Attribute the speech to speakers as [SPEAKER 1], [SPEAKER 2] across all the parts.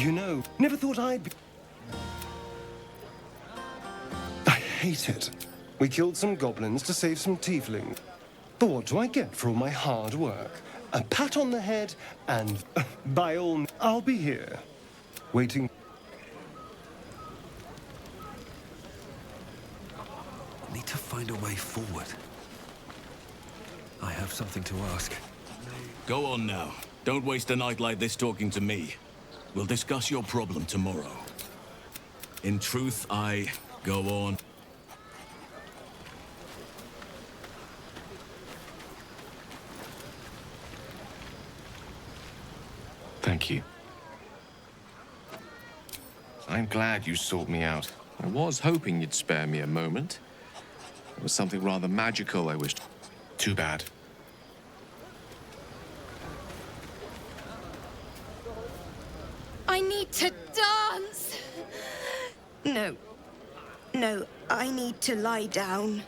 [SPEAKER 1] You know, never thought I'd be... I hate it. We killed some goblins to save some tieflings. But what do I get for all my hard work? A pat on the head and, by all means, I'll be here, waiting.
[SPEAKER 2] Need to find a way forward. I have something to ask.
[SPEAKER 3] Go on now. Don't waste a night like this talking to me. We'll discuss your problem tomorrow. In truth, Go on.
[SPEAKER 4] Thank you. I'm glad you sought me out. I was hoping you'd spare me a moment. It was something rather magical I wished. Too bad.
[SPEAKER 5] I need to dance! No. No, I need to lie down.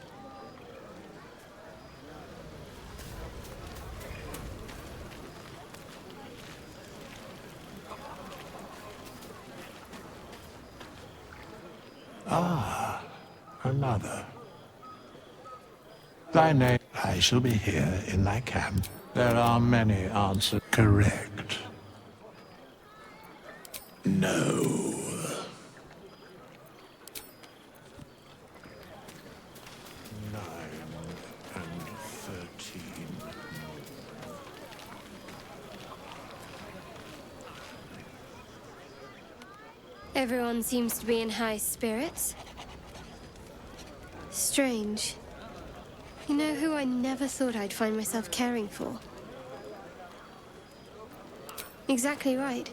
[SPEAKER 6] Another. Thy name. I shall be here in thy camp. There are many answers. Correct. No. 9 and 13.
[SPEAKER 7] Everyone seems to be in high spirits. Strange. You know who I never thought I'd find myself caring for? Exactly right.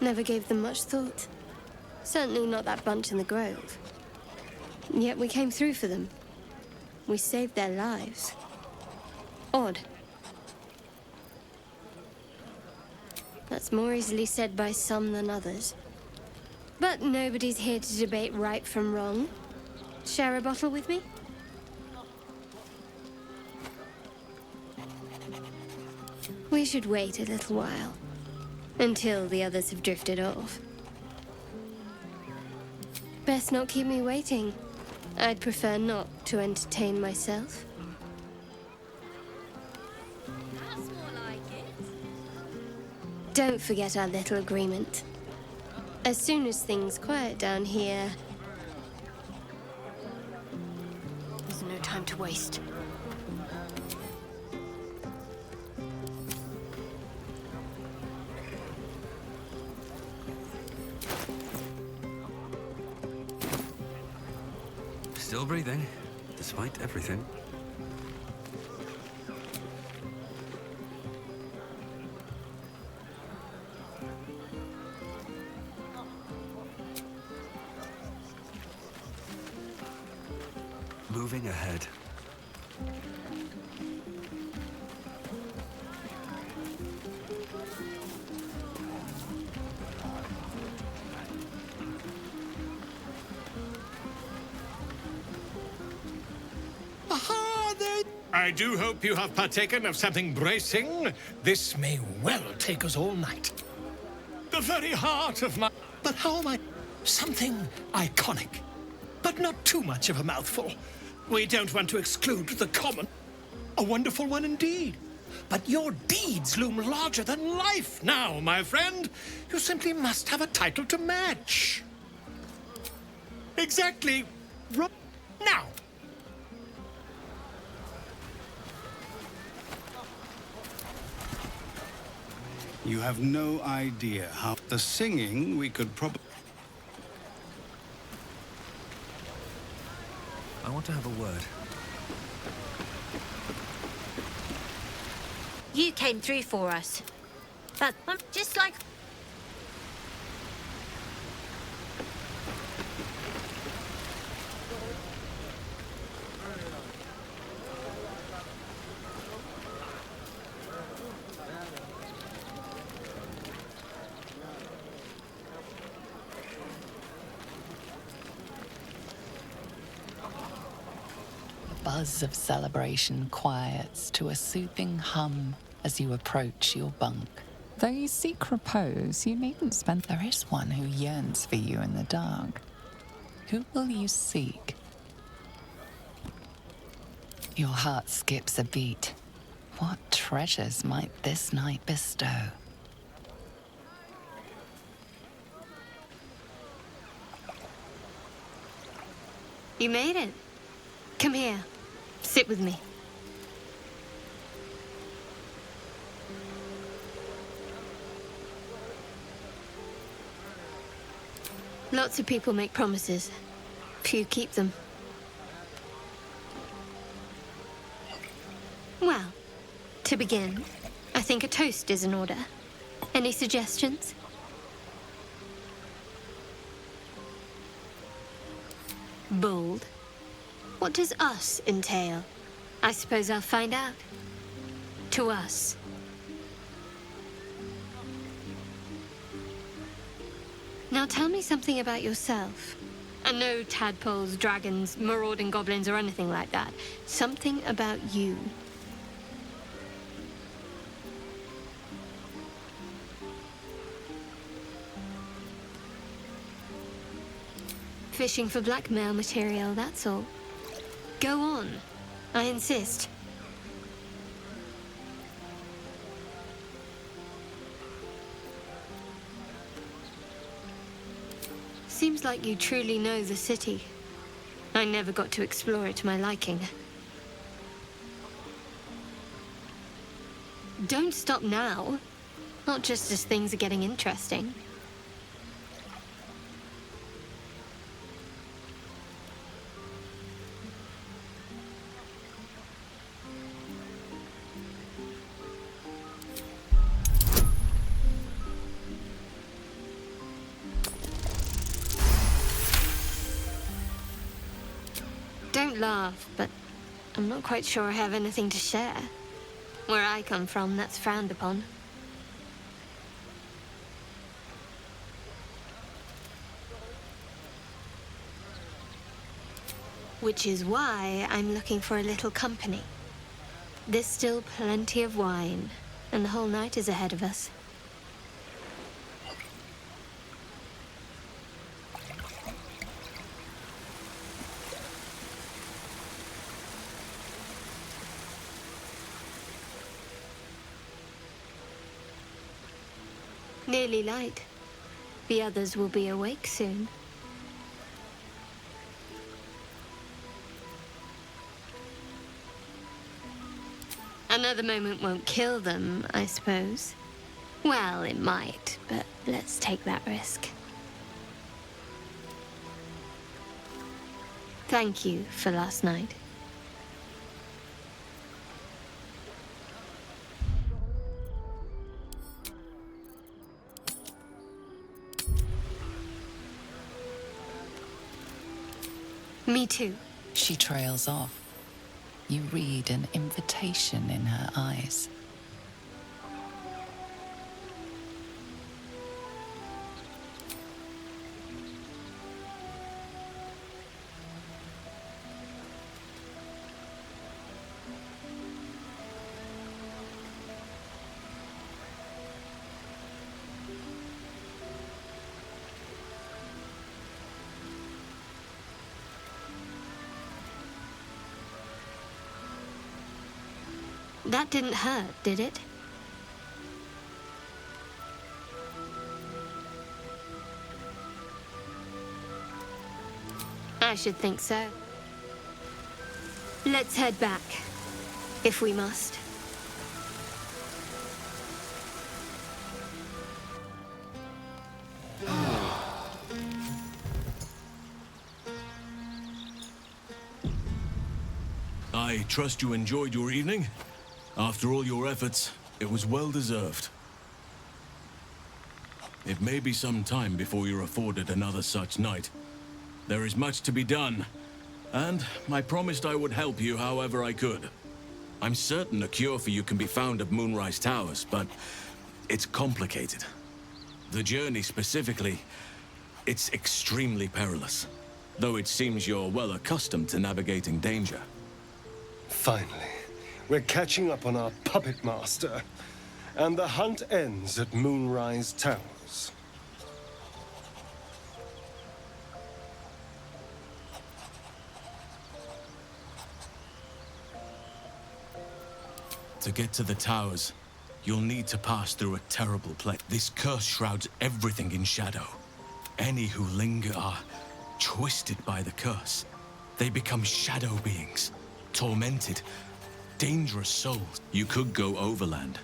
[SPEAKER 7] Never gave them much thought. Certainly not that bunch in the grove. Yet we came through for them. We saved their lives. Odd. That's more easily said by some than others. But nobody's here to debate right from wrong. Share a bottle with me? We should wait a little while. Until the others have drifted off. Best not keep me waiting. I'd prefer not to entertain myself.
[SPEAKER 5] That's more like it.
[SPEAKER 7] Don't forget our little agreement. As soon as things quiet down here...
[SPEAKER 5] There's no time to waste.
[SPEAKER 2] Still breathing, despite everything. Moving ahead.
[SPEAKER 8] I do hope you have partaken of something bracing. This may well take us all night. The very heart of my... But how am I... Something iconic, but not too much of a mouthful. We don't want to exclude the common. A wonderful one indeed. But your deeds loom larger than life now, my friend. You simply must have a title to match. Exactly. Right now.
[SPEAKER 9] You have no idea how the singing we could probably...
[SPEAKER 2] I want to have a word.
[SPEAKER 5] You came through for us. That's just like...
[SPEAKER 10] Buzz of celebration quiets to a soothing hum as you approach your bunk. Though you seek repose, you needn't spend. There is one who yearns for you in the dark. Who will you seek? Your heart skips a beat. What treasures might this night bestow?
[SPEAKER 7] You made it. Come here. Sit with me. Lots of people make promises. Few keep them. Well, to begin, I think a toast is in order. Any suggestions? Bold. What does us entail? I suppose I'll find out. To us. Now tell me something about yourself. And no tadpoles, dragons, marauding goblins, or anything like that. Something about you. Fishing for blackmail material, that's all. Go on. I insist. Seems like you truly know the city. I never got to explore it to my liking. Don't stop now. Not just as things are getting interesting. Don't laugh, but I'm not quite sure I have anything to share. Where I come from, that's frowned upon. Which is why I'm looking for a little company. There's still plenty of wine, and the whole night is ahead of us. Nearly light. The others will be awake soon. Another moment won't kill them, I suppose. Well, it might, but let's take that risk. Thank you for last night. Me too.
[SPEAKER 10] She trails off. You read an invitation in her eyes.
[SPEAKER 7] That didn't hurt, did it? I should think so. Let's head back, if we must.
[SPEAKER 3] I trust you enjoyed your evening. After all your efforts, it was well deserved. It may be some time before you're afforded another such night. There is much to be done, and I promised I would help you however I could. I'm certain a cure for you can be found at Moonrise Towers, but it's complicated. The journey specifically, it's extremely perilous, though it seems you're well accustomed to navigating danger.
[SPEAKER 1] Finally, we're catching up on our puppet master. and the hunt ends at Moonrise Towers.
[SPEAKER 3] To get to the towers, you'll need to pass through a terrible place. This curse shrouds everything in shadow. Any who linger are twisted by the curse. They become shadow beings, tormented, dangerous souls. You could go overland,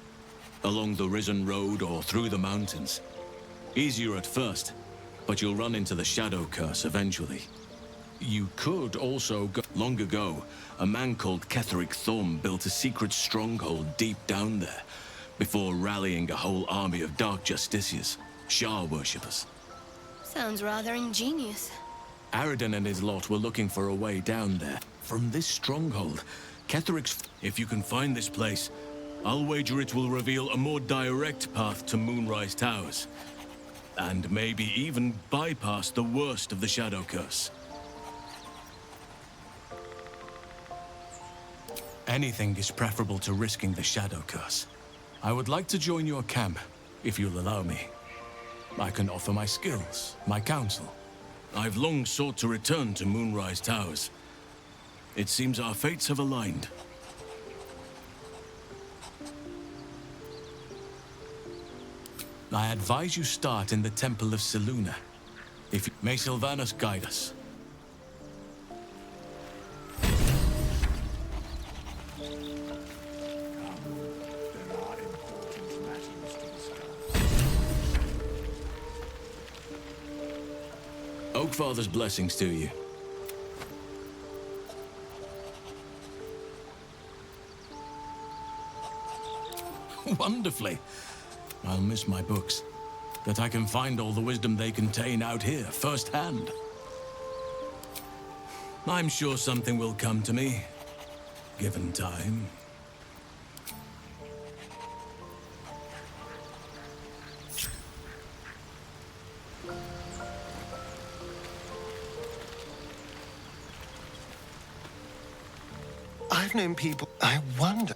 [SPEAKER 3] along the Risen Road or through the mountains. Easier at first, but you'll run into the shadow curse eventually. You could also go. Long ago, a man called Ketheric Thorm built a secret stronghold deep down there, before rallying a whole army of Dark Justiciars, Shah worshippers.
[SPEAKER 7] Sounds rather ingenious.
[SPEAKER 3] Aridin and his lot were looking for a way down there. From this stronghold, Ketheric's... If you can find this place, I'll wager it will reveal a more direct path to Moonrise Towers. And maybe even bypass the worst of the Shadow Curse. Anything is preferable to risking the Shadow Curse. I would like to join your camp, if you'll allow me. I can offer my skills, my counsel. I've long sought to return to Moonrise Towers. It seems our fates have aligned. I advise you start in the Temple of Selûne. May Sylvanas guide us. Oakfather's blessings to you. Wonderfully. I'll miss my books, but I can find all the wisdom they contain out here, firsthand. I'm sure something will come to me, given time.
[SPEAKER 1] I've known people. I wonder.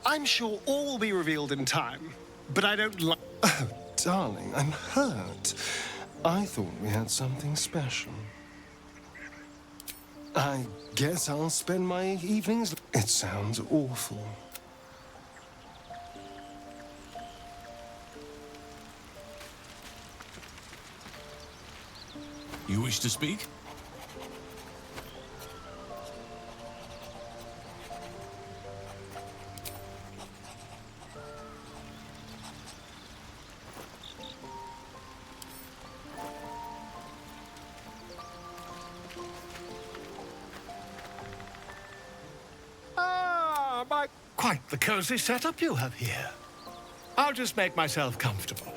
[SPEAKER 1] I'm sure all will be revealed in time, but I don't like. Oh, darling, I'm hurt. I thought we had something special. I guess I'll spend my evenings. It sounds awful.
[SPEAKER 3] You wish to speak?
[SPEAKER 8] Quite the cozy setup you have here. I'll just make myself comfortable.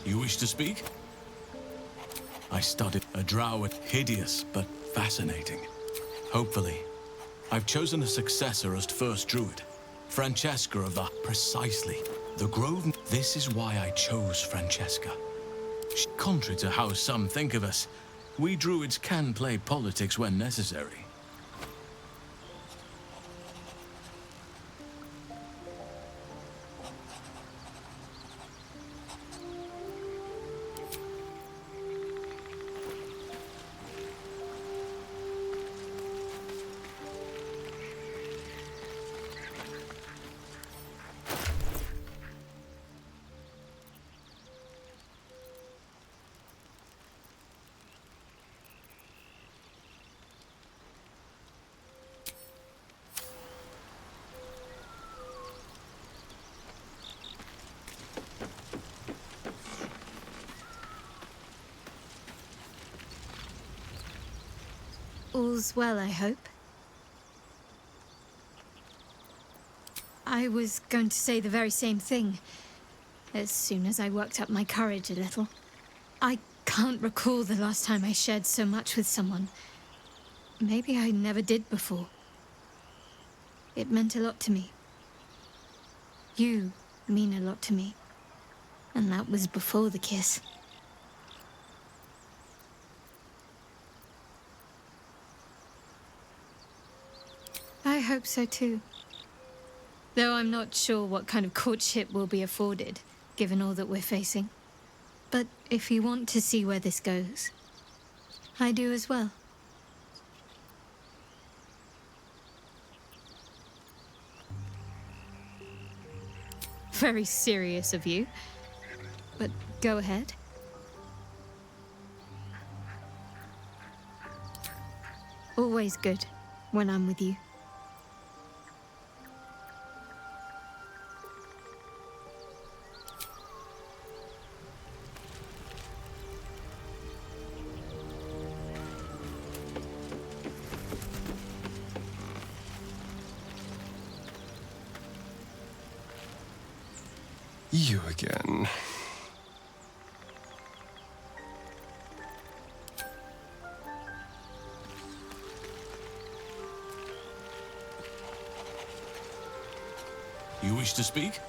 [SPEAKER 3] You wish to speak? I studied a drow, hideous but fascinating. Hopefully, I've chosen a successor as first druid. Francesca of the... Precisely. The Grove... This is why I chose Francesca. Contrary to how some think of us, we druids can play politics when necessary.
[SPEAKER 5] All's well, I hope. I was going to say the very same thing, as soon as I worked up my courage a little. I can't recall the last time I shared so much with someone. Maybe I never did before. It meant a lot to me. You mean a lot to me. And that was before the kiss. I hope so too. Though I'm not sure what kind of courtship will be afforded, given all that we're facing. But if you want to see where this goes, I do as well. Very serious of you, but go ahead. Always good when I'm with you.
[SPEAKER 1] You again.
[SPEAKER 3] You wish to speak?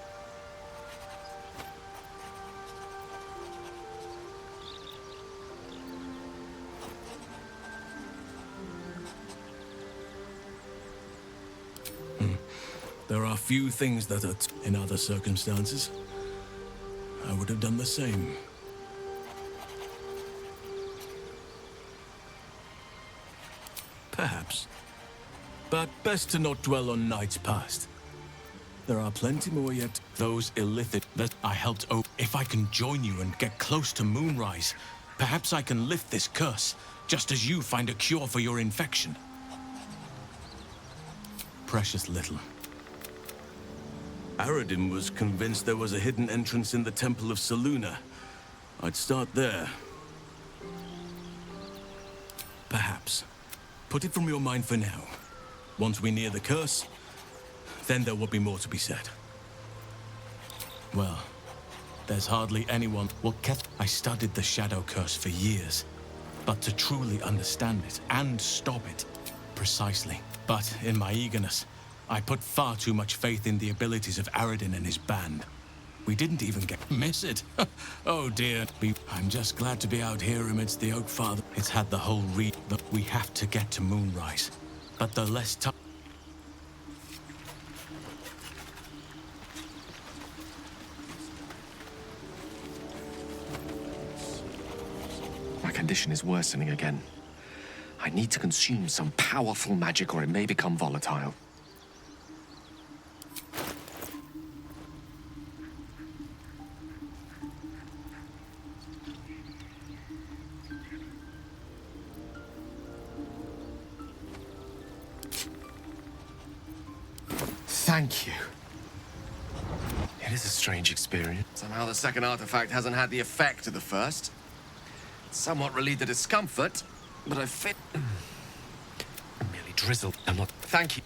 [SPEAKER 3] There are few things that are in other circumstances. I would have done the same. Perhaps. But best to not dwell on nights past. There are plenty more yet. Those illithid that I helped if I can join you and get close to Moonrise, perhaps I can lift this curse, just as you find a cure for your infection. Precious little. Aradin was convinced there was a hidden entrance in the Temple of Selûne. I'd start there. Perhaps. Put it from your mind for now. Once we near the curse, then there will be more to be said. Well, there's hardly anyone. I studied the Shadow Curse for years, but to truly understand it and stop it, precisely. But in my eagerness, I put far too much faith in the abilities of Aradin and his band. We didn't even miss it. Oh dear. I'm just glad to be out here amidst the Oak Father. It's had the whole that we have to get to Moonrise. But the less time.
[SPEAKER 4] My condition is worsening again. I need to consume some powerful magic or it may become volatile. Thank you. It is a strange experience. Somehow the second artifact hasn't had the effect of the first. It's somewhat relieved the discomfort, but I fit. I'm merely drizzled. I'm not. Thank you.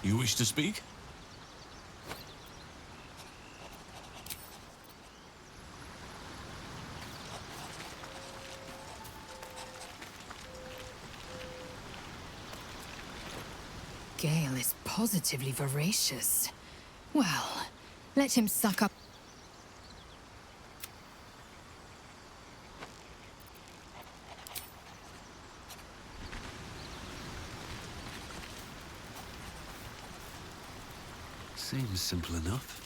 [SPEAKER 3] You wish to speak?
[SPEAKER 10] Gale is positively voracious. Well, let him suck up.
[SPEAKER 2] Seems simple enough.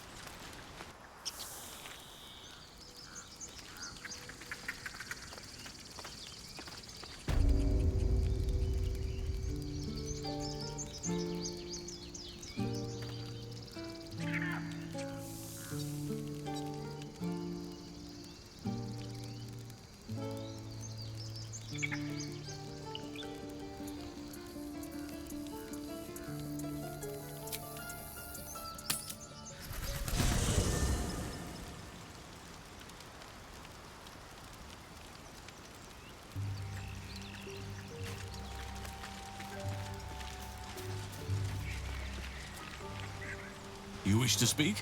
[SPEAKER 3] You wish to speak?